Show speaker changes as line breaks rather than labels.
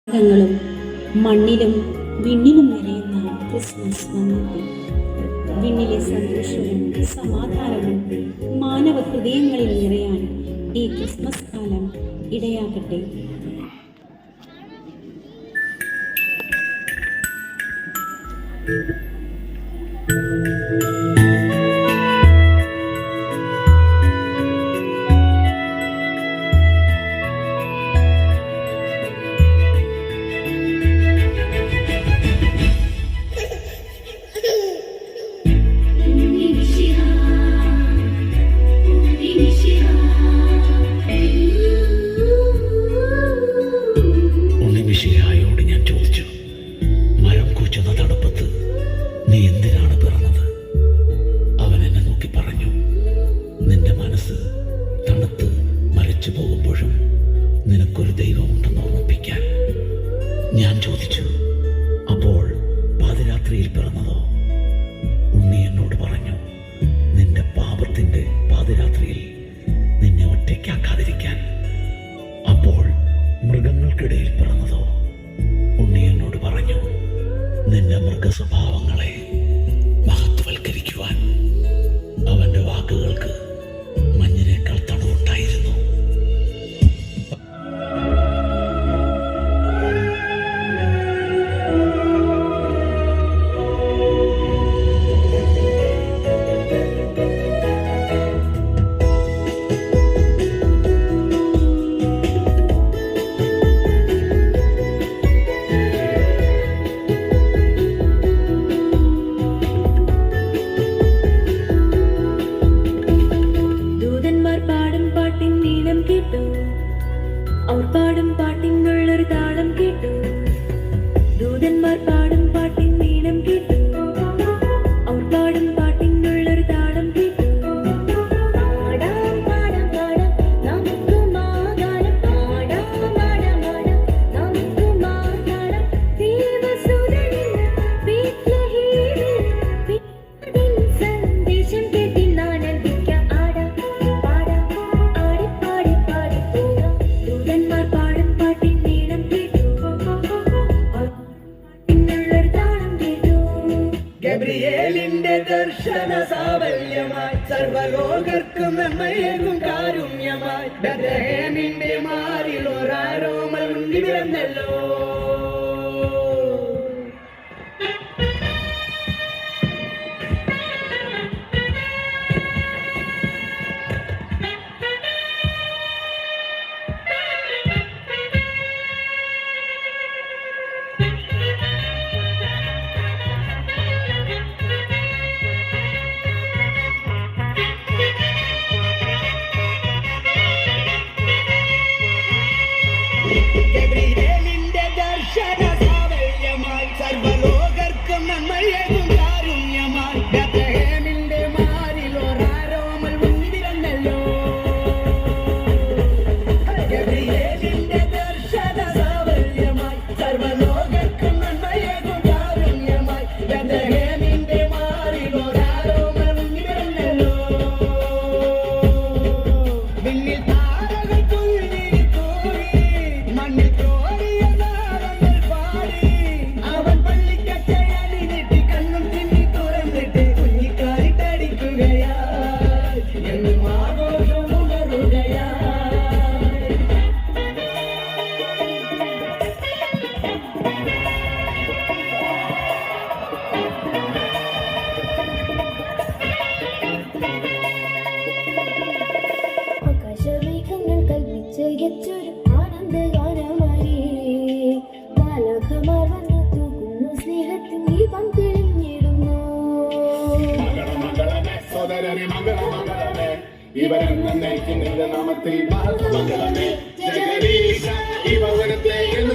ങ്ങളും മണ്ണിലും വിണ്ണിലും നിറയുന്ന ക്രിസ്മസ് വന്നെത്തി. വിണ്ണിലെ സന്തോഷവും സമാധാനവും മാനവ ഹൃദയങ്ങളിൽ നിറയാൻ ഈ ക്രിസ്മസ് കാലം ഇടയാകട്ടെ.
ഉണ്ണിമിശിഹായോട് ഞാൻ ചോദിച്ചു, മരം കൂച്ചുന്ന തണുപ്പത്ത് നീ എന്തിനാണ് പിറന്നത്? അവൻ എന്നെ നോക്കി പറഞ്ഞു, നിന്റെ മനസ്സ് തണുത്ത് മരച്ചു പോകുമ്പോഴും നിനക്കൊരു ദൈവമുണ്ടെന്ന് ഓർമ്മിപ്പിക്കാൻ. ഞാൻ ചോദിച്ചു, അപ്പോൾ പാതിരാത്രിയിൽ പിറന്നതോ? ഉണ്ണി എന്നോട് പറഞ്ഞു, നിന്റെ പാപത്തിന്റെ പാതിരാത്രിയിൽ നിന്നെ ഒറ്റയ്ക്കാക്കാതിരിക്കാൻ. അപ്പോൾ മൃഗങ്ങൾക്കിടയിൽ പിറന്നതോ? ഉണ്ണി എന്നോട് പറഞ്ഞു, നിന്റെ മൃഗസ്വഭാവങ്ങളെ മഹത്വവൽക്കരിക്കുവാൻ. അവന്റെ വാക്കുകൾക്ക് മഞ്ഞിനേക്കാൾ തണുവുണ്ടായിരുന്നു.
അവർ പാടും പാട്ടിനുള്ളൊരു താളം കേട്ടു. ദൂതന്മാർ പാടും പാട്ടിൻ നീളം കേട്ടു. അവർ പാടും പാട്ടിനുള്ളൊരു താളം കേട്ടു. പാടാം പാടാം പാടാം നമുക്ക് മാഗാനം. പാടാം പാടാം പാടാം നമുക്ക് മാഗാനം. ദേവസുതനിൽ ബേത്ലഹേമിൽ പിതാവിൻ സന്ദേശം കേട്ടി ആനന്ദിക്കാം. ആടാം പാടാം ആടി പാടി പാടി പോകാം. ദൂതന്മാർ പാടും പാട്ടിൻ നീളം കേട്ടു. പാട്ടിനുള്ളൊരു താളം കേട്ടു.
ഗബ്രിയേലിന്റെ ദർശന സാവല്യമായി സർവലോകർക്കും നന്മയേകും കാരുണ്യമായി ബെത്ലഹേമിന്റെ മാറിൽ ഒരാരോമൽ ഉണ്ണി പിറന്നല്ലോ. ഗബ്രിയേലിന്റെ ദർശന സാവല്യമായി സർവലോകർക്കും നന്മയേകും കാരുണ്യമായി ബെത്ലഹേമിന്റെ മാറിൽ ഒരാരോമൽ ഉണ്ണി പിറന്നല്ലോ. ഗബ്രിയേലിന്റെ ദർശന സാവല്യമായി സർവലോകർക്കും നന്മയേകും കാരുണ്യമായി ബെത്ലഹേമിന്റെ മാറിൽ ഒരാരോമൽ ഉണ്ണി പിറന്നല്ലോ. വിണ്ണിൽ താരകൾ തുള്ളി മണ്ണിൽ കോരിയ നാളങ്ങൾ പാടി അവൻ പള്ളിക്കച്ചയണി നീട്ടി കണ്ണും തിന്നി തുറന്നിട്ട് കുഞ്ഞിക്കാരിട്ടടിക്കുകയായി എന്നും ആഘോഷം ഉണരുകയായി.
ആകാശമേഘങ്ങൾ കൽപ്പിച്ചൊരു ആനന്ദഗാനമായി മാലാഖമാർ വന്നു തൂക്കുന്നു. സ്നേഹത്തിൻ ദീപം തെളിഞ്ഞിടുന്നു.
മംഗളമംഗളമേ സോദരരെ മംഗളമംഗളമേ, ഇവരെന്നേക്കും നിന്റെ നാമത്തിൽ മംഗളമേ. ജഗദീശ ഈ ഭവനത്തെ എന്നു